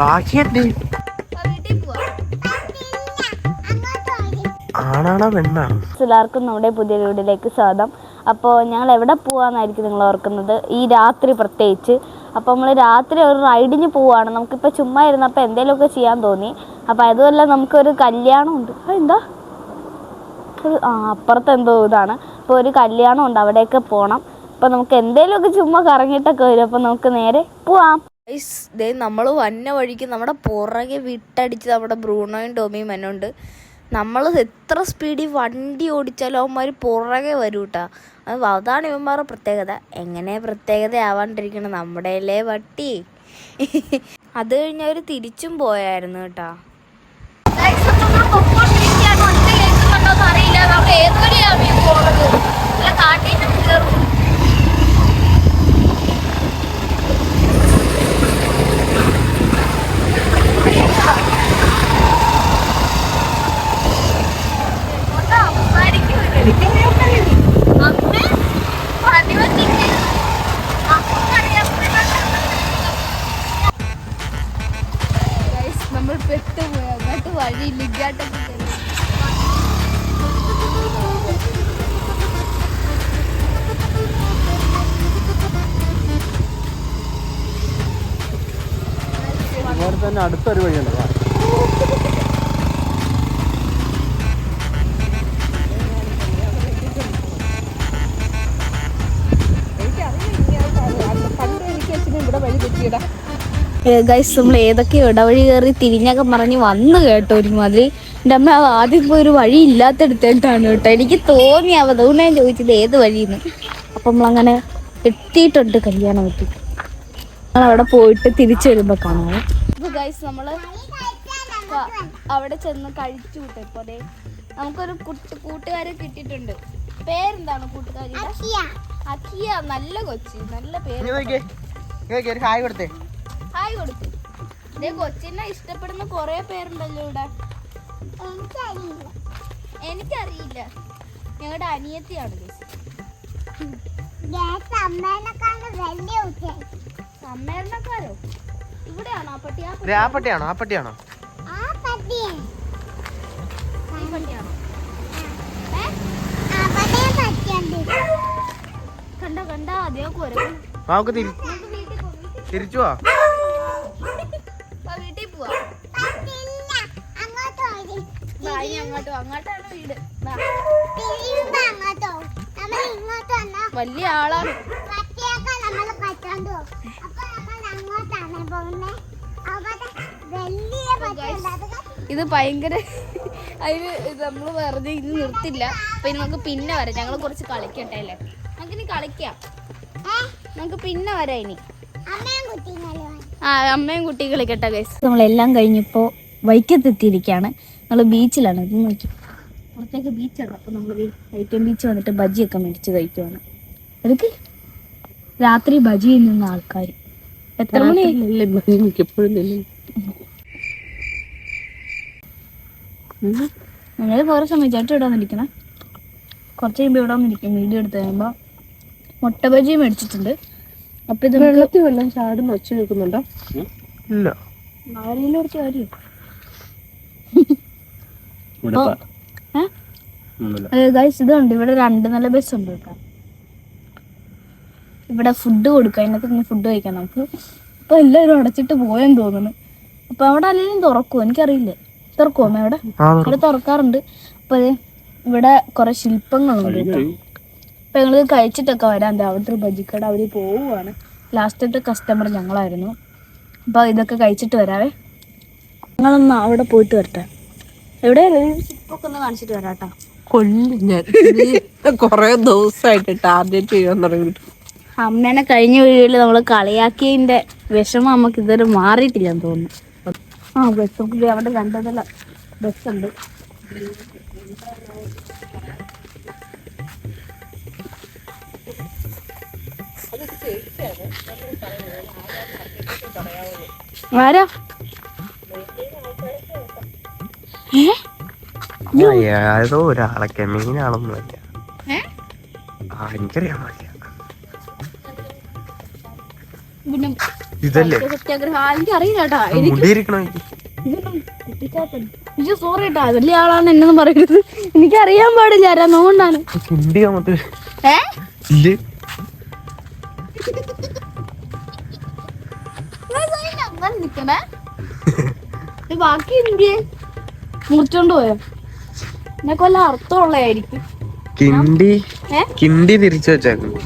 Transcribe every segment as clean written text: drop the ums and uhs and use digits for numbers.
ബാക്കിയുണ്ട്. ആണാണോ പെണ്ണാണോ? എല്ലാവർക്കും നമ്മുടെ പുതിയ വീഡിയോയിലേക്ക് സ്വാഗതം. അപ്പോൾ ഞങ്ങൾ എവിടെ പോവാന്നായിരിക്കും നിങ്ങൾ ഓർക്കുന്നത്, ഈ രാത്രി പ്രത്യേകിച്ച്. അപ്പോൾ നമ്മൾ രാത്രി ഒരു റൈഡിന് പോവുകയാണ്. നമുക്കിപ്പോൾ ചുമ്മാ ഇരുന്നപ്പോൾ എന്തെങ്കിലുമൊക്കെ ചെയ്യാൻ തോന്നി. അപ്പോൾ അതുമല്ല നമുക്കൊരു കല്യാണമുണ്ട്. എന്താ അപ്പുറത്ത് എന്തോ ഇതാണ്. അപ്പോൾ ഒരു കല്യാണം ഉണ്ട്, അവിടെയൊക്കെ പോകണം. അപ്പോൾ നമുക്ക് എന്തെങ്കിലുമൊക്കെ ചുമ്മാ കറങ്ങിയിട്ടൊക്കെ വരും. അപ്പോൾ നമുക്ക് നേരെ പോവാം. നമ്മൾ വന്ന വഴിക്ക് നമ്മുടെ പുറകെ വിട്ടടിച്ച് നമ്മുടെ ബ്രൂണോയും ടോമിയും എന്നുണ്ട്. നമ്മൾ എത്ര സ്പീഡിൽ വണ്ടി ഓടിച്ചാലും അവന്മാർ പുറകെ വരും കേട്ടോ. അതാണ് ഇവന്മാരുടെ പ്രത്യേകത. എങ്ങനെ പ്രത്യേകത ആവാണ്ടിരിക്കണം, നമ്മുടെ അല്ലേ വട്ടി. അത് കഴിഞ്ഞ് അവർ തിരിച്ചും പോയായിരുന്നു കേട്ടോ. നമ്മൾ പെട്ടുപോയി, അങ്ങോട്ട് വഴിയില്ല. തന്നെ അടുത്തൊരു വഴിയുണ്ട്. ഗൈസ്, നമ്മൾ ഏതൊക്കെ ഇടവഴി കയറി തിരിഞ്ഞൊക്കെ പറഞ്ഞ് വന്ന് കേട്ടോ. ഒരുമാതിരി എൻ്റെ അമ്മ ആദ്യം പോയി ഒരു വഴി ഇല്ലാത്തടുത്തിട്ടാണ് കേട്ടോ. എനിക്ക് തോന്നി അതുകൊണ്ട് ഞാൻ ചോദിച്ചത് ഏത് വഴിയെന്ന്. അപ്പം നമ്മളങ്ങനെ എത്തിയിട്ടുണ്ട് കല്യാണം എത്തി. നമ്മൾ അവിടെ പോയിട്ട് തിരിച്ചു വരുമ്പോൾ കാണാം. അപ്പോൾ ഗൈസ്, നമ്മൾ അവിടെ ചെന്ന് കഴിച്ചു കൂട്ടെ. ഇപ്പോൾ അതെ നമുക്കൊരു കൂട്ടുകാരെ കിട്ടിയിട്ടുണ്ട്. പേരെന്താണ് കൂട്ടുകാരി? അക്കിയ. നല്ല കൊച്ചി, നല്ല പേര്. ഹായ് കൊടുത്തേ. ഹായ് കൊടുത്തു. ഇതേ കൊച്ചിനെ ഇഷ്ടപ്പെടുന്ന കൊറേ പേരുണ്ടല്ലോ ഇവിടെ. എനിക്കറിയില്ല. ഞങ്ങളുടെ അനിയത്തിയാണ്. അമ്മേനക്കാരോ? ഇവിടെയാണോ ആ പട്ടി? ആ പട്ടിയാണോ? ആ പട്ടിയാണോ? കണ്ട അതേ കുരങ്ങ്. നമുക്ക് തിരിച്ചു പോവാ. വീട്ടിൽ പോവാ. അങ്ങോട്ടാണ് വീട്. വലിയ ആളാണ്. ഇത് ഭയങ്കര അതിന് നമ്മൾ വെറുതെ ഇത് നിർത്തില്ല. അപ്പൊ ഇനി നമുക്ക് പിന്നെ വരാം. ഞങ്ങൾ കുറച്ച് കളിക്കട്ടെ അല്ലേ? നമുക്കിനി കളിക്കാം. നമുക്ക് പിന്നെ വരാം. ഇനി അമ്മയും കുട്ടി കളിക്കട്ടെ ഗൈസ്. നമ്മളെല്ലാം കഴിഞ്ഞപ്പോൾ വൈക്കത്തെത്തിയിരിക്കുകയാണ്. നമ്മൾ ബീച്ചിലാണ്. ഇത് നോക്കി, പുറത്തേക്ക് ബീച്ചാണ്. അപ്പോൾ നമ്മൾ വൈക്കം ബീച്ച് വന്നിട്ട് ബജിയൊക്കെ മേടിച്ച് കഴിക്കുവാണ്. അതൊക്കെ രാത്രി ബജി നിന്ന ആൾക്കാർ എത്ര മണി ഞങ്ങൾ കുറേ സമയം ചേട്ടൻ ഇവിടെ വന്നിരിക്കണം. കുറച്ച് കഴിയുമ്പോൾ ഇവിടെ വന്നിരിക്കും. വീഡിയോ എടുത്ത് കഴിയുമ്പോൾ മുട്ട ബജി മേടിച്ചിട്ടുണ്ട്. അപ്പൊ ഇത് വല്ലതും ചാടുന്ന ഒച്ച കേൾക്കുന്നുണ്ടോ? ഇല്ല. ആരെങ്കിലും കാര്യം ഇതുണ്ട്. ഇവിടെ 2 നില ബസ് ഉണ്ട് കേട്ടോ. ഇവിടെ ഫുഡ് കൊടുക്കാം. അതിനകത്ത് ഫുഡ് കഴിക്കാം നമുക്ക്. അപ്പൊ എല്ലാവരും അടച്ചിട്ട് പോയെന്ന് തോന്നുന്നു. അപ്പൊ അവിടെ അല്ലെങ്കിലും തുറക്കുമോ എനിക്കറിയില്ല. തുറക്കുമോ അമ്മ? ഇവിടെ തുറക്കാറുണ്ട്. അപ്പൊ ഇവിടെ കുറെ ശില്പങ്ങളുണ്ട് കേട്ടോ. അപ്പൊ ഞങ്ങൾ കഴിച്ചിട്ടൊക്കെ വരാം. അവിടുത്തെ ബജിക്കട അവർ പോവുകയാണ്. ലാസ്റ്റത്തെ കസ്റ്റമർ ഞങ്ങളായിരുന്നു. അപ്പോൾ ഇതൊക്കെ കഴിച്ചിട്ട് വരാവേ. ഞങ്ങളൊന്ന് അവിടെ പോയിട്ട് വരട്ടെ. എവിടെയായാലും ശില്പമൊക്കെ ഒന്ന് കാണിച്ചിട്ട് വരാം കേട്ടോ. കൊറേ ദിവസമായിട്ട് ടാർഗറ്റ് ചെയ്യാൻ തുടങ്ങിയിട്ട്. അമ്മേനെ കഴിഞ്ഞ വീഡിയോയിൽ നമ്മൾ കളിയാക്കിയതിന്റെ വിഷമം നമുക്ക് ഇതുവരെ മാറിയിട്ടില്ലെന്ന് തോന്നുന്നു. ബസ് അവിടെ 2 നില ബസ്സുണ്ട്. ആരാ? ഏതോ ഒരാളൊക്കെ മീനാളൊന്നുമല്ല. എനിക്കറിയാൻ പാടില്ല. പിന്നെ ഇതല്ലേ സത്യാഗ്രഹം എനിക്ക് അറിയില്ല കേട്ടാ. മുടിയിരിക്കണോ സോറി കേട്ടാ, വലിയ ആളാണ് എന്നൊന്നും പറയുന്നത്. എനിക്ക് അറിയാൻ പാടില്ല അതുകൊണ്ടാണ്. കിണ്ടി അങ്ങോട്ട് ഇല്ലേ അങ്ങനെ നിക്കണേ. ബാക്കി ഇന്ത്യ മുറിച്ചോണ്ട് പോയോ? എന്നെ കൊല്ല അർത്ഥമുള്ളതായിരിക്കും. കിണ്ടി കിണ്ടി തിരിച്ചു വെച്ചേക്കുന്നു.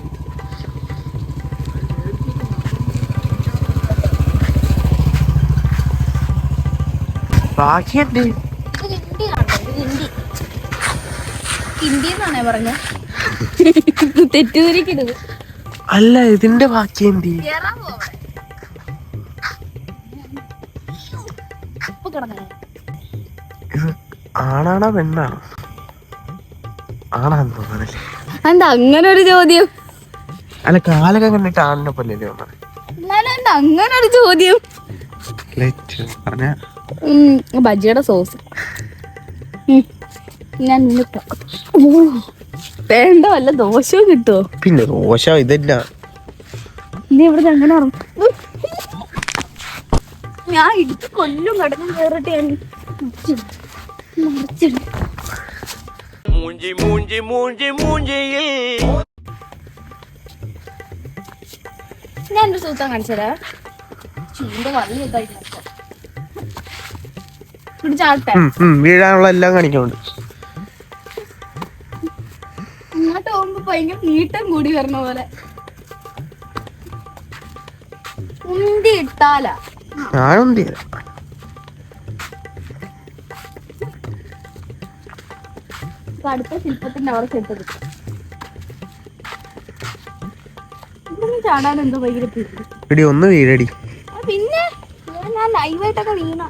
ബാക്കി എന്ത് ഹിന്ദിന്നാണേ പറഞ്ഞ തെറ്റിദ്ധരിക്കരുത്. അല്ല ഇതിന്റെ ബാക്കി എന്ത് ആണാണോ പെണ്ണാണോ? ആണാന്ന് തോന്നണല്ലേ. എന്താ അങ്ങനെ ഒരു ചോദ്യം? അല്ല കാലൊക്കെ കണ്ടിട്ട് ആണിനെ പോലെ തോന്നണേ. എന്താ അങ്ങനെ ഒരു ചോദ്യം? പറഞ്ഞ ബജിയുടെ സോസ് ഞാൻ വേണ്ട. വല്ല ദോശവും കിട്ടുമോ? പിന്നെ ദോശ ഇതല്ല. നീ ഇവിടെ എങ്ങനെ ഞാൻ ഇടിച്ച് കൊല്ലും. കടന്നും കയറിട്ട് ഞാനൊരു സൂത്രം കാണിച്ചതാ. ചീന്റെ വള്ളി പിടിച്ചാട്ടെ. വീഴാനുള്ള എല്ലാം കാണിക്കുന്നുണ്ട്. ഇങ്ങോട്ട് പോകുമ്പോ ഭയങ്കര നീട്ടം കൂടി വരണ പോലെ ഉന്തി ഇട്ടാല ഞാനൊന്തി അടുത്ത ശില്പത്തിന്റെ അവിടെ ചെട്ടത് ചാടാൻ എന്തോ ഭയങ്കര എടി ഒന്ന് വീഴടി. പിന്നെ ഞാൻ ലൈവായിട്ടൊക്കെ വീണ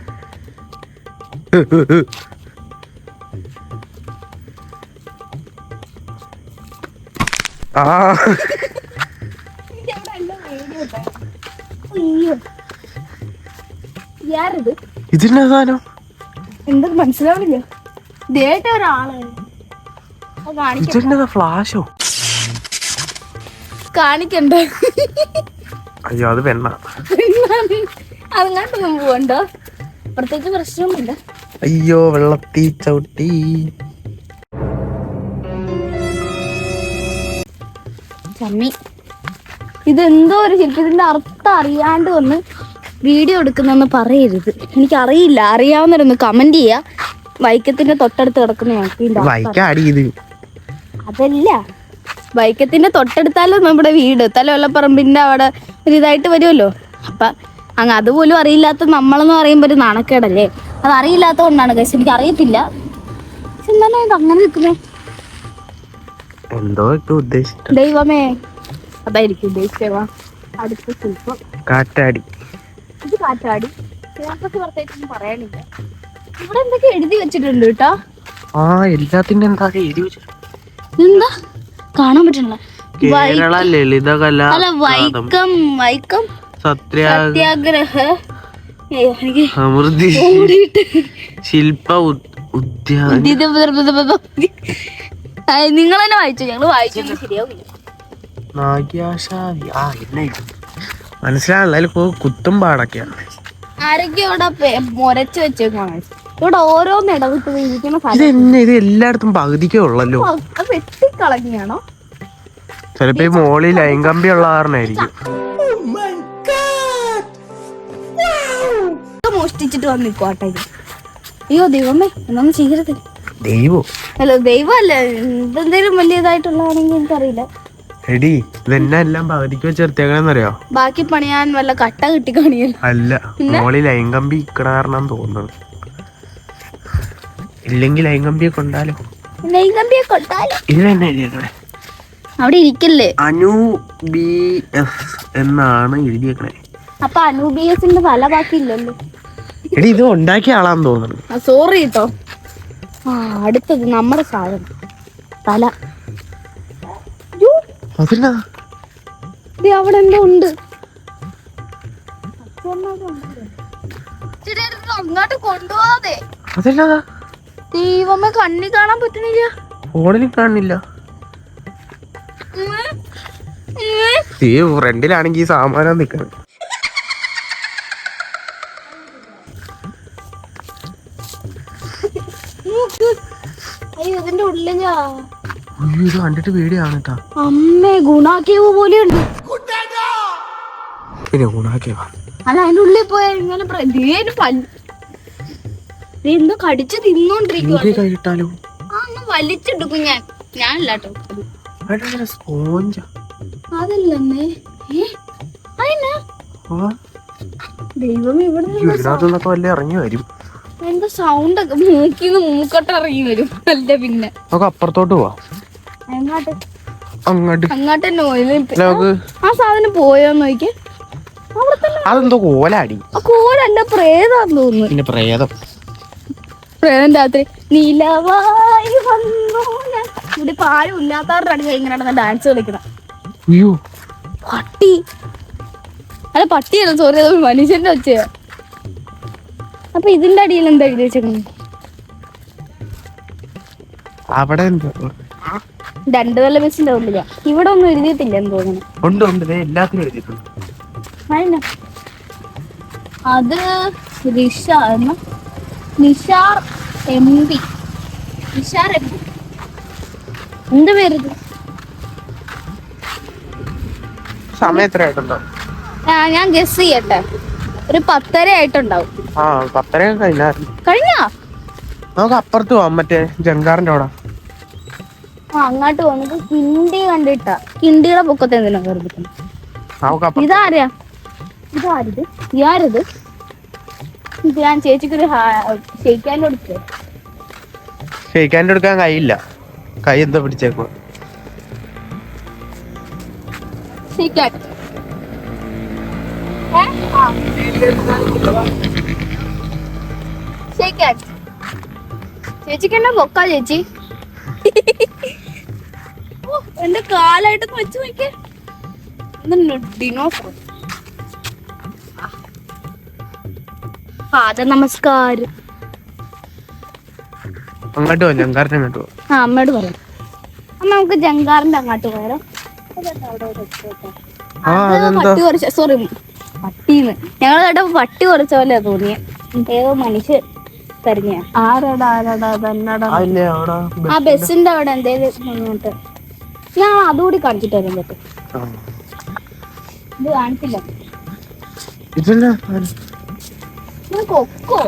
ഇതിന്റെ സാധനം എന്താ മനസ്സിലാവില്ല. ദേട്ട ഒരാള് ഇതിന്റെ ഫ്ലാഷോ കാണിക്കണ്ടേ? അയ്യോ അത് പെണ്ണ. അതങ്ങാട്ടൊന്നും പോവണ്ടോ? പ്രത്യേകിച്ച് പ്രശ്നമൊന്നുമില്ല. അയ്യോ വെള്ളത്തി ചവിട്ടി. ചമ്മി ഇതെന്തോ ഒരു ശില്പത്തിന്റെ അർത്ഥം അറിയാണ്ട് വന്ന് വീഡിയോ എടുക്കുന്നെന്ന് പറയരുത്. എനിക്കറിയില്ല. അറിയാവുന്നവരൊന്ന് കമന്റ് ചെയ്യാ. വൈക്കത്തിന്റെ തൊട്ടടുത്ത് കിടക്കുന്ന അതല്ല, വൈക്കത്തിന്റെ തൊട്ടടുത്താലും നമ്മുടെ വീട് തലവെള്ളപ്പറമ്പിന്റെ അവിടെ ഒരു ഇതായിട്ട് വരുമല്ലോ. അപ്പൊ അങ്ങ് അതുപോലും അറിയില്ലാത്ത നമ്മളെന്ന് പറയുമ്പോ ഒരു നാണക്കേടല്ലേ. അത് അറിയില്ലാത്ത കൊണ്ടാണ് ഗൈസ്. എനിക്ക് അറിയത്തില്ല. എന്താണ് അങ്ങനെ നിൽക്കുന്നേ? ദൈവമേ, അതായിരിക്കും ഉദ്ദേശിച്ചവാ. അടുത്ത ശില്പം കാറ്റാടി. ഇത് കാറ്റാടി. പ്രത്യേകിച്ചൊന്നും പറയാനില്ല. ഇവിടെ എന്തൊക്കെ എഴുതി വെച്ചിട്ടുണ്ട് കേട്ടോ. എല്ലാത്തിന്റെ എന്താ എഴുതി വെച്ചിട്ടുണ്ട്? എന്താ കാണാൻ പറ്റണ? കേരള ലളിതകലാ അല്ല, വൈക്കം വൈക്കം സത്യാഗ്രഹ സമൃദ്ധി ശില്പ ഉദ്യാന. നിങ്ങൾ തന്നെ വായിച്ചു. ഞങ്ങള് വായിച്ചു ശരിയാവില്ല. മനസ്സിലാണല്ലോ. അതിൽ കുത്തും പാടൊക്കെയാണ്. ആരൊക്കെ ഇവിടെ മുരച്ച് വെച്ചേക്കാണ്. ഇവിടെ ഓരോന്ന് ഇടവിട്ട് ഇരിക്കുന്ന ഇത് എല്ലായിടത്തും പകുതിക്കേ ഉള്ളല്ലോ. വെട്ടിക്കളഞ്ഞാണോ? ചിലപ്പോ ഈ മോളിൽ ലൈൻ കമ്പി ഉള്ള കാരണമായിരിക്കും. മോഷ്ടിച്ചിട്ട് വന്ന് നിൽക്കോട്ടെ. അയ്യോ ദൈവമേ, എന്നൊന്നും ചെയ്യരുത്. ദൈവോ അല്ല ദൈവം അല്ല, എന്തെന്തേലും വലിയതായിട്ടുള്ളതാണെങ്കിൽ എനിക്കറിയില്ല. എടി ഇതെന്നെ എല്ലാം പകുതിക്ക് വെച്ച് നിർത്തിയേക്കണെന്നറിയോ? ബാക്കി പണിയാൻ വല്ല കട്ട കിട്ടി കാണിയല്ലോ. അല്ല, മോളിൽ ലൈൻ കമ്പി ഇക്കണ കാരണം തോന്നുന്നു. ഇല്ലെങ്കിൽ ലൈൻ കമ്പിയെ കൊണ്ടാലോ. ലൈൻ കമ്പിയെ കൊണ്ടാലോ. ഇത് തന്നെ എഴുതിയേക്കണേ. അവിടെ ഇരിക്കല്ലേ? അനുബിഎസ് എന്നാണ് എഴുതിയേക്കണേ. അപ്പൊ അനുബിഎസിന്റെ തല ബാക്കി ഇല്ലല്ലോ. എടി ഇത് ഉണ്ടാക്കിയ ആളാന്ന് തോന്നുന്നു. സോറി കേട്ടോ. അടുത്തത് നമ്മുടെ സാധനം തല. അതിനാ അവിടെ എന്തോ ഉണ്ട്. അങ്ങോട്ട് കൊണ്ടുപോവാതെ. അതെന്നാ ദൈവമേ, കണ്ണി കാണാൻ പറ്റണില്ല. ഫോണിൽ കാണില്ല. ഫ്രണ്ടിലാണെങ്കിൽ ഈ സാമാനം നിക്കണം. അയ്യോ ഇതിന്റെ ഉള്ളിലാ. അയ്യോ ഇത് കണ്ടിട്ട് പേടിയാണ് കേട്ടാ. അമ്മേ ഗുണാക്കേവ് പോലെയുണ്ട്. പിന്നെ ഗുണാക്കേവാ. അല്ല അതിന്റെ ഉള്ളിൽ പോയ ഇങ്ങനെ എന്തോ കടിച്ച് തിന്നോണ്ടിരിക്കുവാ. കിട്ടാലോ വലിച്ചെടുക്കും ഞാനല്ല കേട്ടോ. സ്പോഞ്ച അതല്ലേ ദൈവം ഇവിടെ ഇതിനകത്തുനിന്നൊക്കെ വല്ല ഇറങ്ങി വരും. എന്താ സൗണ്ട് ഒക്കെ മൂക്കിന്ന് മൂക്കോട്ട് ഇറങ്ങി വരും. അല്ല പിന്നെ നമുക്ക് അപ്പുറത്തോട്ട് പോവാ. അങ്ങോട്ട് അങ്ങോട്ട് അങ്ങോട്ട് തന്നെ പോയി. ആ സാധനം പോയോന്ന് നോക്കി. അവിടെ തന്നെ അതെന്തോ കോലാടി. ആ കോലല്ല പ്രേതാന്ന് തോന്നുന്നു. പിന്നെ പ്രേതം. പ്രേതം രാത്രി നിലവായി വന്നു. ഇവിടെ ഇപ്പൊ ആരും ഇല്ലാത്തവരുടെ അടി ഇങ്ങനെ നടന്ന ഡാൻസ് കളിക്കണം. അയ്യോ പട്ടി. അല്ല പട്ടിയല്ല, സോറി, അത് മനുഷ്യന്റെ ഒച്ചയാ. അപ്പൊ ഇതിന്റെ അടിയിൽ എന്താ എഴുതി വെച്ചേക്കുന്നത്? അവിടെ എന്തോ രണ്ടു തല ബസ്സിന്റെ ഉള്ളില. ഇവിടെ ഒന്നും എഴുതിയിട്ടില്ല എന്ന് തോന്നുന്നു. ഉണ്ട് ഉണ്ട് എല്ലാത്തിനും എഴുതിയിട്ടുണ്ട്. അത് നിഷാർ MP. നിഷാർ MP എന്ത് പേരിത്? സമയം എത്ര ആയിട്ടുണ്ടോ? ഞാൻ ഗസ് ചെയ്യട്ടെ, ഒരു 10:30 ആയിട്ടുണ്ടാവും. 10:30 കഴിഞ്ഞാ നമുക്ക് അപ്പുറത്ത് പോവാം, മറ്റേ ജങ്കാറിന്റെ അവിടെ. അങ്ങോട്ട് പോകുന്നത് കിണ്ടി കണ്ടിട്ടാ. കിണ്ടിയുടെ പൊക്കത്തെ എന്തിനാ കയറിപ്പിക്കുന്നത്? ഇതാരാ? ഇതാരിത്? ആരത്? ഞാൻ ചേച്ചിക്കൊരു ഷെയ്ക്കാൻ്റെ കൊടുത്തേ. ഷെയ്ക്കാൻ്റെ എടുക്കാൻ കൈയില്ല, കൈ എന്താ പിടിച്ചേക്കോ. ചേച്ചിക്ക് എന്നാ പൊക്കാ ചേച്ചി? എന്റെ കാലായിട്ടൊക്കെ വെച്ച് നോക്കിയേ. ഡിനോസർ. പാദ നമസ്കാരം. അങ്ങോട്ട് പോവാം, ജങ്കാറിന്റെ അങ്ങോട്ട് പോവാം. അമ്മയോട് പറയാം. അമ്മ നമുക്ക് ജങ്കാറിന്റെ അങ്ങോട്ട് പോയാലോ? പട്ടി കുറച്ച്, സോറി പട്ടീന്ന് ഞങ്ങൾ കേട്ടപ്പോ പട്ടി കുറച്ച പോലെ തോന്നിയ. ഏതോ മനുഷ്യൻ തരിഞ്ഞ. ആരാടാ ആ ബസ്സിന്റെ അവിടെ എന്തേലും അങ്ങോട്ട്. ഞാൻ അതുകൂടി കാണിച്ചിട്ട് വരാൻ പറ്റും. ഇത് കാണിച്ചില്ല. കൊക്കോ,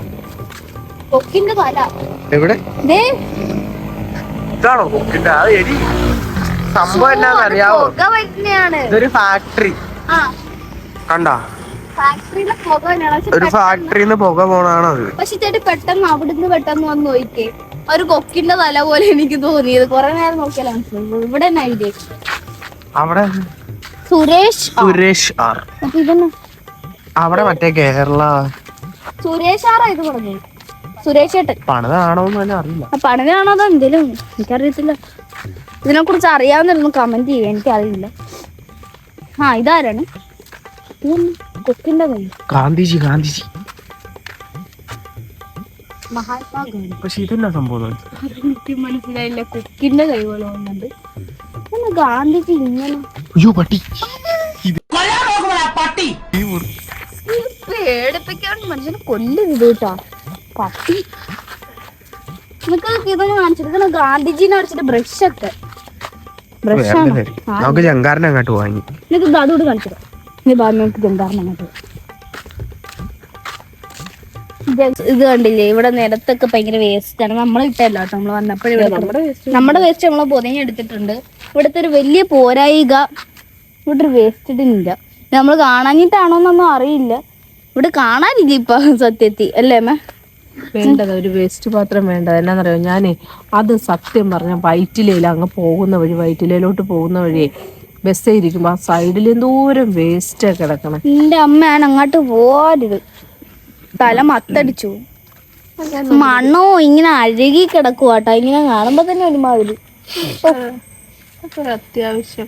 കൊക്കിന്റെ തല എവിടെ? ഇതാണോ കൊക്കിന്റെ? അത് എരി സംഭവം എന്നാന്നറിയാവോ? ഇതൊരു ഫാക്ടറി. കണ്ടാ? ഒരു ഫാക്ടറിന്ന് പുക പോണാണോ അത്? പക്ഷെ ചേട്ടി പെട്ടെന്ന് പെട്ടെന്ന് വന്ന് നോക്കിക്കേ, ഒരു കൊക്കിന്റെ തല പോലെ എനിക്ക് തോന്നിയത്. കൊറേ നേരം നോക്കിയാൽ മനസ്സിലായി. ഇവിടെ തന്നെ ഐഡിയ. അവിടെ സുരേഷ് ആർ. അവിടെ മറ്റേ കേരള സുരേഷ് ആറാ ഇത് പറഞ്ഞു. സുരേഷ് ഏട്ടൻ പണിതാണോന്ന് തന്നെ അറിയില്ല. പണിതാണോ അതോ എന്തേലും എനിക്കറിയത്തില്ല. ഇതിനെ കുറിച്ച് അറിയാവുന്നൊന്നും കമന്റ് ചെയ്യാൻ എനിക്കറിയില്ല. ഇതാരാണ്? കൊക്കിന്റെ കൈ. ഗാന്ധിജി മഹാത്മാഗാന്ധി. പക്ഷെ ഇതെന്നാ സംഭവം? മനസ്സിലായില്ല. കൊക്കിന്റെ കൈ പോലെ വന്നുണ്ട്. ഗാന്ധിജി ഇങ്ങനെ. അയ്യോ പട്ടി. പേടിപ്പിക്കാൻ മനുഷ്യനെ കൊല്ലരുത് കേട്ടാ. പട്ടി നിനക്ക് ഇതൊക്കെ കാണിച്ചിട്ട് ഗാന്ധിജിനെ അടിച്ചിട്ട് ബ്രഷൊക്കെ. ബ്രഷാണ്. നമുക്ക് ജങ്കാറിനെ അങ്ങോട്ട് വാങ്ങി. നിനക്ക് അതോട് കാണിച്ചിട്ട് നമുക്ക് ജങ്കാറിനെ അങ്ങോട്ട്. ഇത് കണ്ടില്ലേ, ഇവിടെ നിലത്തൊക്കെ ഭയങ്കര വേസ്റ്റ് ആണ്. നമ്മൾ ഇട്ടല്ല കേട്ടോ, നമ്മൾ വന്നപ്പോഴേ നമ്മുടെ വേസ്റ്റ് നമ്മൾ പൊതിഞ്ഞെടുത്തിട്ടുണ്ട്. ഇവിടുത്തെ ഒരു വലിയ പോരായിക ഇവിടെ ഒരു വേസ്റ്റ് ഇടുന്നില്ല. നമ്മൾ കാണാഞ്ഞിട്ടാണോന്നൊന്നും അറിയില്ല. ഇവിടെ കാണാനില്ല ഇപ്പൊ സത്യത്തിൽ, അല്ലേ അമ്മ? വേണ്ടത് ഒരു വേസ്റ്റ് പാത്രം വേണ്ടത്. എന്നാന്നറിയോ, ഞാനേ അത് സത്യം പറഞ്ഞ വൈറ്റിലയിൽ അങ്ങ് പോകുന്ന വഴി, വൈറ്റിലയിലോട്ട് പോകുന്ന വഴിയേ ബസ് ഇരിക്കുമ്പോ ആ സൈഡിൽ എന്തോരം വേസ്റ്റ് കിടക്കണം. എന്റെ അമ്മയാണ് അങ്ങോട്ട് പോരുത്. തല മത്തടിച്ചു. മണ്ണോ ഇങ്ങനെ അഴുകി കിടക്കുവാട്ടോ. ഇങ്ങനെ കാണുമ്പോ തന്നെ ഒരുമാതിരി. അത്യാവശ്യം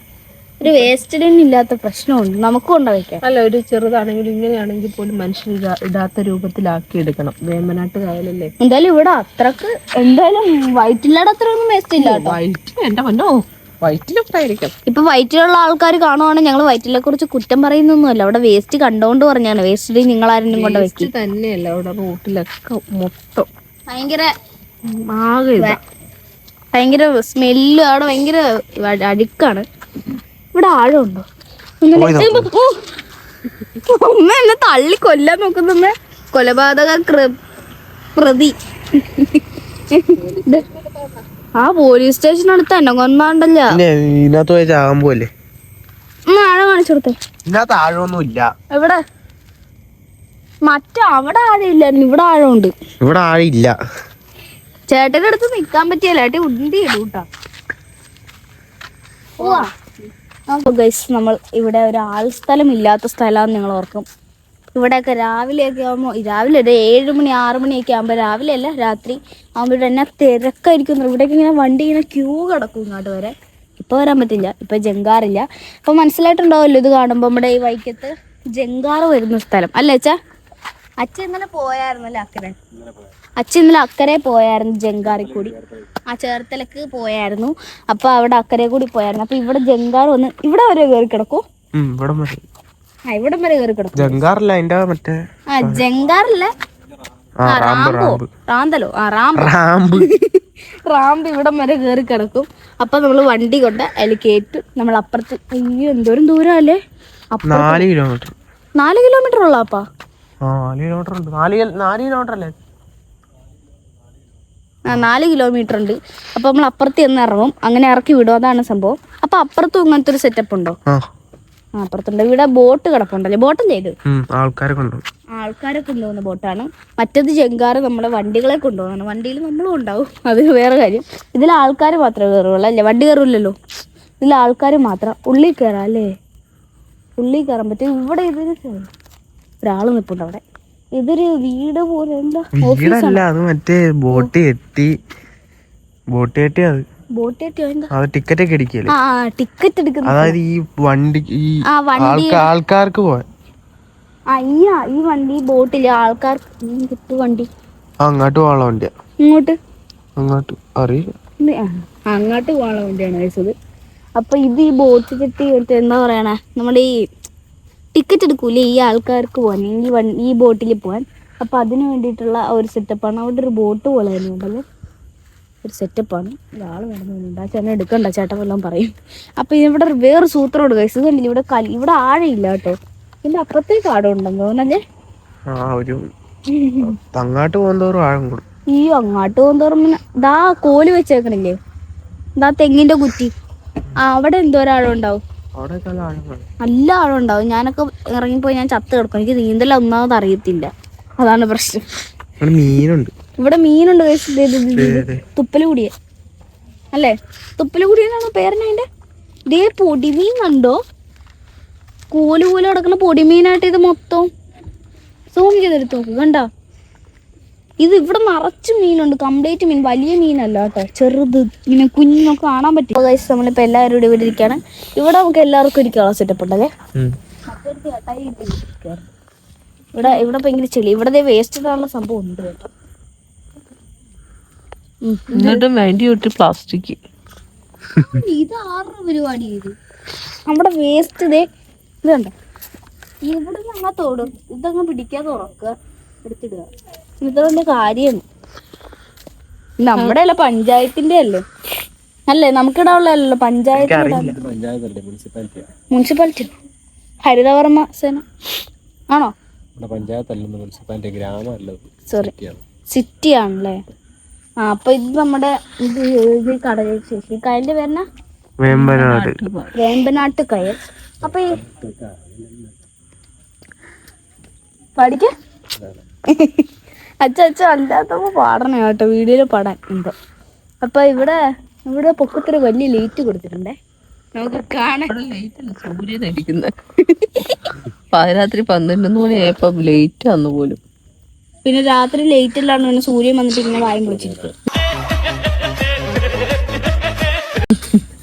ഒരു വേസ്റ്റ് ഇല്ലാത്ത പ്രശ്നമുണ്ട്. നമുക്കും ഉണ്ടായിരിക്കാം. അല്ല, ഒരു ചെറുതാണെങ്കിലും ഇങ്ങനെയാണെങ്കിൽ പോലും മനുഷ്യൻ ഇടാത്ത രൂപത്തിലാക്കി എടുക്കണം. വേമ്പനാട്ട് കായലല്ലേ. എന്തായാലും ഇവിടെ അത്രക്ക് എന്തായാലും വയറ്റില്ലാടെ അത്രയൊന്നും വേസ്റ്റ് ഇല്ല കേട്ടോ. വയറ്റിൽ എന്റെ മണ്ണോ വയറ്റിലൊട്ടായിരിക്കും. ഇപ്പൊ വയറ്റിലുള്ള ആൾക്കാർ കാണുവാണെങ്കിൽ ഞങ്ങൾ വയറ്റിലെ കുറിച്ച് കുറ്റം പറയുന്നൊന്നുമല്ല. അവിടെ വേസ്റ്റ് കണ്ടോണ്ട് പറഞ്ഞാണ്. വേസ്റ്റ് നിങ്ങൾ ആരെങ്കിലും കൊണ്ട് വെച്ച് തന്നെയല്ല അവിടെ റോട്ടിലൊക്കെ മൊത്തം ഭയങ്കര ആകെ ഇതാ. ഭയങ്കര സ്മെല്ല്, അവിടെ ഭയങ്കര അഴുക്കാണ്. ഇവിടെ ആഴമുണ്ടോ? അമ്മ എന്നെ തള്ളി കൊല്ലാൻ നോക്കുന്ന കൊലപാതക പ്രതി. ആ പോലീസ് സ്റ്റേഷൻ അടുത്ത് തന്നെ കൊന്നാണ്ടല്ലോ. ഇതിനകത്ത് പോയി ചാകാൻ പോലെ ആഴം കാണിച്ചു കൊടുത്തേ. ഇതിനകത്ത് ആഴമൊന്നും ഇല്ല. എവിടെ? അവിടെ ആഴമില്ലായിരുന്നു, ഇവിടെ ആഴമുണ്ട്. ഇവിടെ ആഴില്ല. ചേട്ടന്റെ അടുത്ത് നിക്കാൻ പറ്റിയല്ല, ഏട്ടി ഉണ്ടി ഇടൂട്ടാ. നമ്മൾ ഇവിടെ ഒരു ആൾസ്ഥലം ഇല്ലാത്ത സ്ഥലമാണെന്ന് നിങ്ങൾ ഓർക്കും. ഇവിടെയൊക്കെ രാവിലെയൊക്കെ ആകുമ്പോൾ, രാവിലെ ഒരു 7 മണി 6 മണിയൊക്കെ ആകുമ്പോൾ, രാവിലെ അല്ല രാത്രി ആകുമ്പോൾ ഇവിടെ എന്നാ തിരക്കായിരിക്കും. ഇവിടേക്ക് ഇങ്ങനെ വണ്ടി ഇങ്ങനെ ക്യൂ കിടക്കും ഇങ്ങോട്ട് വരെ. ഇപ്പോൾ വരാൻ പറ്റില്ല, ഇപ്പോൾ ജങ്കാറില്ല. അപ്പോൾ മനസ്സിലായിട്ടുണ്ടാവുമല്ലോ ഇത് കാണുമ്പോൾ, നമ്മുടെ ഈ വൈക്കത്ത് ജങ്കാറ് വരുന്ന സ്ഥലം അല്ലേ അച്ഛാ? അച്ഛൻ ഇന്നലെ പോയായിരുന്നല്ലേ അക്കരെ? അച്ഛൻ ഇന്നലെ അക്കരെ പോയായിരുന്നു, ജങ്കാറിൽ കൂടി. ആ ചേർത്തലക്ക് പോയായിരുന്നു. അപ്പൊ അവിടെ അക്കരെ കൂടി പോയായിരുന്നു. അപ്പൊ ഇവിടെ ജങ്കാർ വന്ന് ഇവിടെ വരെ കയറി കിടക്കും. ഇവിടം വരെ കയറി കിടക്കും. ജങ്കാറില്ല, അതിന്റെ മറ്റേ ജങ്കാറില്ല, റാന്തലോ, റാമ്പ് ഇവിടം വരെ കയറി കിടക്കും. അപ്പൊ നമ്മള് വണ്ടി കൊണ്ട് അതിൽ കയറ്റും. നമ്മൾ അപ്പുറത്ത്, അയ്യോ എന്തോരം ദൂരം അല്ലേ? 4 കിലോമീറ്റർ. 4 കിലോമീറ്റർ ഉള്ള അപ്പാ? 4 കിലോമീറ്റർ ഉണ്ട്. 4 കിലോമീറ്റർ അല്ലേ? 4 കിലോമീറ്റർ ഉണ്ട്. അപ്പൊ നമ്മൾ അപ്പുറത്ത് ചെന്ന് ഇറങ്ങും, അങ്ങനെ ഇറക്കി വിടും. അതാണ് സംഭവം. അപ്പൊ അപ്പുറത്തും ഇങ്ങനത്തെ ഒരു സെറ്റപ്പ് ഉണ്ടോ? അപ്പുറത്തുണ്ട്. ഇവിടെ ബോട്ട് കിടപ്പുണ്ടല്ലേ? ബോട്ടും ചെയ്ത് ആൾക്കാരെ കൊണ്ടുപോകുന്ന ബോട്ടാണ്. മറ്റേത് ജങ്കാറ് നമ്മുടെ വണ്ടികളെ കൊണ്ടുപോകുന്നതാണ്. വണ്ടിയിൽ നമ്മളും ഉണ്ടാവും, അത് വേറെ കാര്യം. ഇതിൽ ആൾക്കാർ മാത്രമേ കയറുള്ളൂ അല്ലേ? വണ്ടി കയറില്ലല്ലോ. ഇതിൽ ആൾക്കാർ മാത്രം. ഉള്ളിൽ കയറാം അല്ലേ? ഉള്ളിൽ കയറാൻ പറ്റും. ഇവിടെ ഇതിന് ഒരാള് നിൽപ്പുണ്ട് അവിടെ. ഇതൊരു വീട് പോലെ എന്താ? വീടല്ല, അത് മറ്റേ ബോട്ട് കെട്ടി അത് ടിക്കറ്റ് ഒക്കെ അടിക്കല്ലേ? ടിക്കറ്റ് എടുക്കുന്ന, അതായത് ഈ വണ്ടി ആൾക്കാർക്ക് പോവാൻ. ഈ വണ്ടി ബോട്ടില് ആൾക്കാർക്ക് വണ്ടി അങ്ങോട്ട് പോകാനുള്ള വണ്ടിയാ. അങ്ങോട്ട് അറിയില്ല, അങ്ങോട്ട് പോകാനുള്ള വണ്ടിയാണ് കഴിച്ചത്. അപ്പൊ ഇത് ഈ ബോട്ട് കെട്ടി എന്താ പറയണേ, നമ്മുടെ ഈ ടിക്കറ്റ് എടുക്കൂലേ ഈ ആൾക്കാർക്ക് പോകാൻ, ഈ ബോട്ടിൽ പോകാൻ. അപ്പൊ അതിന് വേണ്ടിയിട്ടുള്ള ഒരു സെറ്റപ്പാണ്. അവിടെ ഒരു ബോട്ട് പോലെ തന്നെ ഉണ്ടല്ലോ, ഒരു സെറ്റപ്പാണ്. ഒരാൾ വേണമെന്നുണ്ട്. ആ ചേട്ടൻ എടുക്കണ്ട, ചേട്ടൻ വല്ലതും പറയും. അപ്പൊ ഇവിടെ വേറെ സൂത്രമുണ്ട് കൈസ്. ഇത് കണ്ടില്ല, ഇവിടെ ആഴയില്ല കേട്ടോ. ഇതിന്റെ അപ്പുറത്തേക്ക് ആഴം ഉണ്ടെന്ന് തോന്നല്ലേ? അങ്ങോട്ട് പോകുന്നതോറും ആഴം കൂടും. ഈ അങ്ങോട്ട് പോകുന്നതോറും ഇതാ കോല് വെച്ചേക്കണില്ലേ, ഇതാ തെങ്ങിന്റെ കുറ്റി, അവിടെ എന്തോരാഴം ഉണ്ടാവും. നല്ല ആഴം ഉണ്ടാവും. ഞാനൊക്കെ ഇറങ്ങിപ്പോയി ഞാൻ ചത്ത് കിടക്കും. എനിക്ക് നീന്തല ഒന്നാമത് അറിയത്തില്ല, അതാണ് പ്രശ്നം. മീനുണ്ട്, ഇവിടെ മീനുണ്ട്. തുപ്പലുകൂടിയ അല്ലേ? തുപ്പലുകൂടിയെന്നാണ് പേരിനതിന്റെ. ഇതേ പൊടിമീൻ കണ്ടോ? കോല് പോലെ കിടക്കുന്ന പൊടിമീനായിട്ട് ഇത് മൊത്തം സൂം ചെയ്തെടുത്ത് നോക്ക്. കണ്ടോ? ഇത് ഇവിടെ നിറച്ച് മീനുണ്ട്, കംപ്ലീറ്റ് മീൻ. വലിയ മീനല്ല കേട്ടോ, ചെറുത് ഇങ്ങനെ കുഞ്ഞൊക്കെ കാണാൻ പറ്റും. നമ്മളിപ്പോൾ എല്ലാവരും ഇവിടെ ഇരിക്കുകയാണ്. ഇവിടെ നമുക്ക് എല്ലാവർക്കും ഇരിക്കാനുള്ള സെറ്റപ്പ് ഉണ്ടല്ലേ? ഇവിടെ ഭയങ്കര ചെളി. ഇവിടെ വേസ്റ്റ് ഇടാനുള്ള സംഭവം ഉണ്ട് കേട്ടോ. പ്ലാസ്റ്റിക് ഇത് ആരുടെ പരിപാടി? ഇത് നമ്മുടെ വേസ്റ്റ് ഇത് കണ്ടോ? ഇവിടെ ഞങ്ങൾ തോടും. ഇതങ്ങ് പിടിക്കാതെ ഉറക്കുക, എടുത്തിടുക. ഇതൊരു കാര്യമാണ്. നമ്മുടെ അല്ല, പഞ്ചായത്തിന്റെ അല്ലേ? അല്ലേ, നമുക്കിടാനുള്ളല്ലോ. മുനിസിപ്പാലിറ്റി ഹരിതകർമ്മ സേന ആണോ? സോറി, സിറ്റി ആണല്ലേ? അപ്പൊ ഇത് നമ്മുടെ ഇത് കടൽ ശേഷി കായലിന്റെ പേരണ വേമ്പനാട്ട് കായൽ. അപ്പൊ പഠിക്ക അച്ഛ അല്ലാത്തപ്പോ പാടണ കേട്ടോ, വീഡിയോയില് പാടാൻ എന്തോ. അപ്പൊ ഇവിടെ പൊക്കത്തൊരു വലിയ ലൈറ്റ് കൊടുത്തിട്ടുണ്ടേ, നമുക്ക് കാണാൻ. സൂര്യൻ അടിക്കുന്നത് പാതിരാത്രി 12 മണിയായപ്പോ ലേറ്റ് വന്നു പോലും. പിന്നെ രാത്രി ലേറ്റ് ഇല്ലാണ്ട് പിന്നെ സൂര്യൻ വന്നിട്ട് ഇങ്ങനെ വായും പൊളിച്ചിരിക്കും.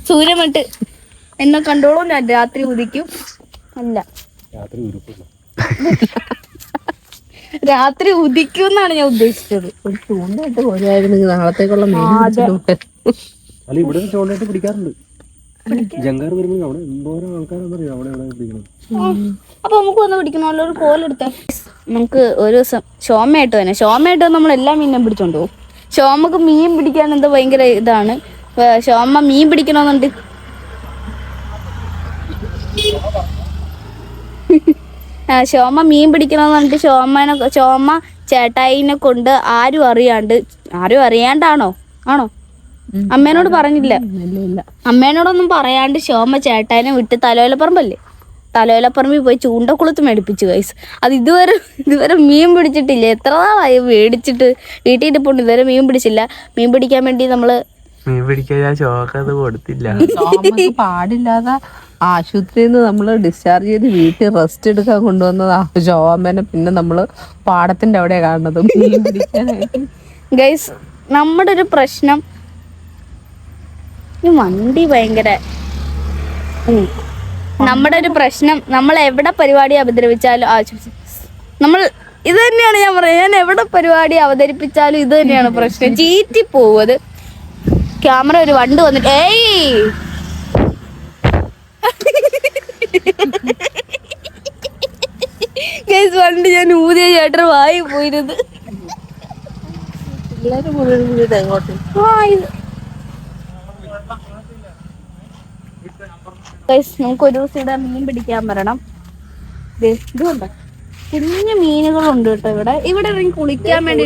സൂര്യൻ വന്നിട്ട് എന്നെ കണ്ടോളും, ഞാൻ രാത്രി ഉദിക്കും. അല്ല, രാത്രി ഉദിക്കും എന്നാണ് ഞാൻ ഉദ്ദേശിച്ചത്. ഒരു ചൂണ്ടായിട്ട് പോരായിരുന്നെങ്കിൽ നാളത്തേക്കുള്ള അപ്പൊ നമുക്ക് വന്ന് പിടിക്കണമല്ലോ, ഒരു കോലെടുത്ത. നമുക്ക് ഒരു ദിവസം ഷോമയായിട്ട് തന്നെ നമ്മൾ എല്ലാ മീനും പിടിച്ചോണ്ട് പോകും. ഷോമക്ക് മീൻ പിടിക്കാൻ എന്തോ ഭയങ്കര ഇതാണ്. ഷോമ മീൻ പിടിക്കണമെന്നുണ്ട്. ഷോമ മീൻ പിടിക്കണമെന്നുണ്ട്. ഷോമ ചേട്ടായിനെ കൊണ്ട് ആരും അറിയാണ്ടാണോ ആണോ അമ്മേനോട് പറഞ്ഞില്ല. അമ്മേനോടൊന്നും പറയാണ്ട് ഷോമ ചേട്ടായിനെ വിട്ട് തലോലപ്പറമ്പിൽ പോയി ചൂണ്ടക്കുളത്ത് മേടിപ്പിച്ചു ഗൈസ്. അത് ഇതുവരെ മീൻ പിടിച്ചിട്ടില്ല. എത്ര നാളായി മേടിച്ചിട്ട് വീട്ടിൽ ഇരിപ്പുണ്ട്. ഇതുവരെ മീൻ പിടിച്ചില്ല. മീൻ പിടിക്കാൻ വേണ്ടി നമ്മള് മീൻ പിടിക്കാൻ ഞാൻ ചോക്കത് കൊടുത്തില്ല. പാടില്ലാതെ ആശുപത്രിയിൽ നിന്ന് നമ്മള് ഡിസ്ചാർജ് ചെയ്ത് വീട്ടിൽ റെസ്റ്റ് എടുക്കാൻ കൊണ്ടുവന്നതാ ഷോമേനെ. പിന്നെ നമ്മള് പാടത്തിന്റെ അവിടെ കാണുന്നത് മീൻ പിടിക്കാനായിട്ട്. ഗൈസ് നമ്മുടെ ഒരു പ്രശ്നം, ഈ വണ്ടി ഭയങ്കര നമ്മുടെ ഒരു പ്രശ്നം, നമ്മൾ എവിടെ പരിപാടി അവതരിപ്പിച്ചാലും നമ്മൾ ഇത് തന്നെയാണ് ഞാൻ പറയാം. ഞാൻ എവിടെ പരിപാടി അവതരിപ്പിച്ചാലും ഇത് തന്നെയാണ് പ്രശ്നം. ചീറ്റി പോവത്. ക്യാമറ ഒരു വണ്ട് വന്നിട്ട് വണ്ടി ഞാൻ ഊതിയ ചേട്ടൻ വായി പോയിരുന്നത്. നമുക്ക് ഒരു ദിവസം ഇവിടെ മീൻ പിടിക്കാൻ വരണം. ഇതുണ്ട് കുഞ്ഞു മീനുകളുണ്ട് കേട്ടോ ഇവിടെ. ഇവിടെ ഇറങ്ങി കുളിക്കാൻ വേണ്ടി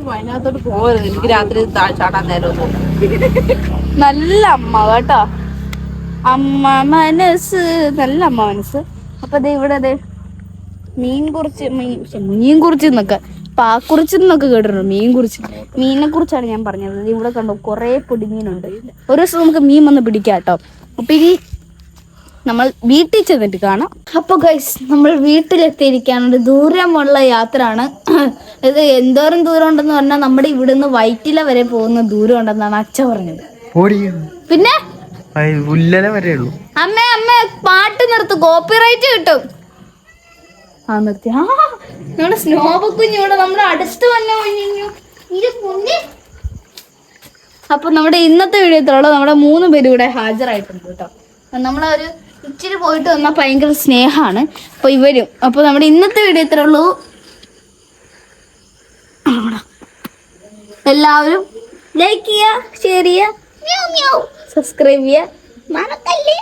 വയനാട്ടോട്ട് പോകരുത്. എനിക്ക് രാത്രി ചാടാൻ നേരം നല്ല അമ്മ കേട്ടോ. അമ്മ മനസ്സ്, നല്ല അമ്മ മനസ്സ്. അപ്പൊ ഇവിടെ മീൻ കുറിച്ച് എന്നൊക്കെ പാക്കുറിച്ച് എന്നൊക്കെ കേട്ടിട്ടുണ്ട്. മീനിനെ കുറിച്ചാണ് ഞാൻ പറഞ്ഞത്. ഇവിടെ കണ്ടോ കുറെ പൊടിമീനുണ്ട്. ഒരു ദിവസം നമുക്ക് മീൻ വന്ന് പിടിക്കാം കേട്ടോ. അപ്പൊ ഇനി നമ്മൾ വീട്ടിൽ ചെന്നിട്ട് കാണാം. അപ്പൊ ഗൈസ് നമ്മൾ വീട്ടിലെത്തിയിരിക്കാനുണ്ട്. ദൂരമുള്ള യാത്രയാണ് ഇത്. എന്തോരം ദൂരം ഉണ്ടെന്ന് പറഞ്ഞാൽ നമ്മുടെ ഇവിടുന്ന് വൈറ്റില വരെ പോകുന്ന ദൂരം ഉണ്ടെന്നാണ് അച്ഛ പറഞ്ഞത്. പിന്നെ അമ്മ പാട്ട് നിർത്ത്, കോപ്പിറൈറ്റ് കിട്ടും. നിർത്തി. നമ്മുടെ സ്നോബക്കുഞ്ഞൂടെ നമ്മുടെ അടുത്ത് വന്നു കഴിഞ്ഞു. അപ്പൊ നമ്മുടെ ഇന്നത്തെ വീഡിയോ ഇത്രയുള്ളൂ. നമ്മുടെ 3 പേരും ഇവിടെ ഹാജരായിട്ടുണ്ട് കേട്ടോ. നമ്മളൊരു ഇച്ചിരി പോയിട്ട് വന്നാൽ ഭയങ്കര സ്നേഹമാണ്. അപ്പൊ ഇവരും. അപ്പൊ നമ്മുടെ ഇന്നത്തെ വീഡിയോ ഇത്രയുള്ളൂ. എല്ലാവരും ലൈക്ക് ചെയ്യുക, ഷെയർ ചെയ്യുക, സബ്സ്ക്രൈബ് ചെയ്യുക, മറക്കല്ലേ.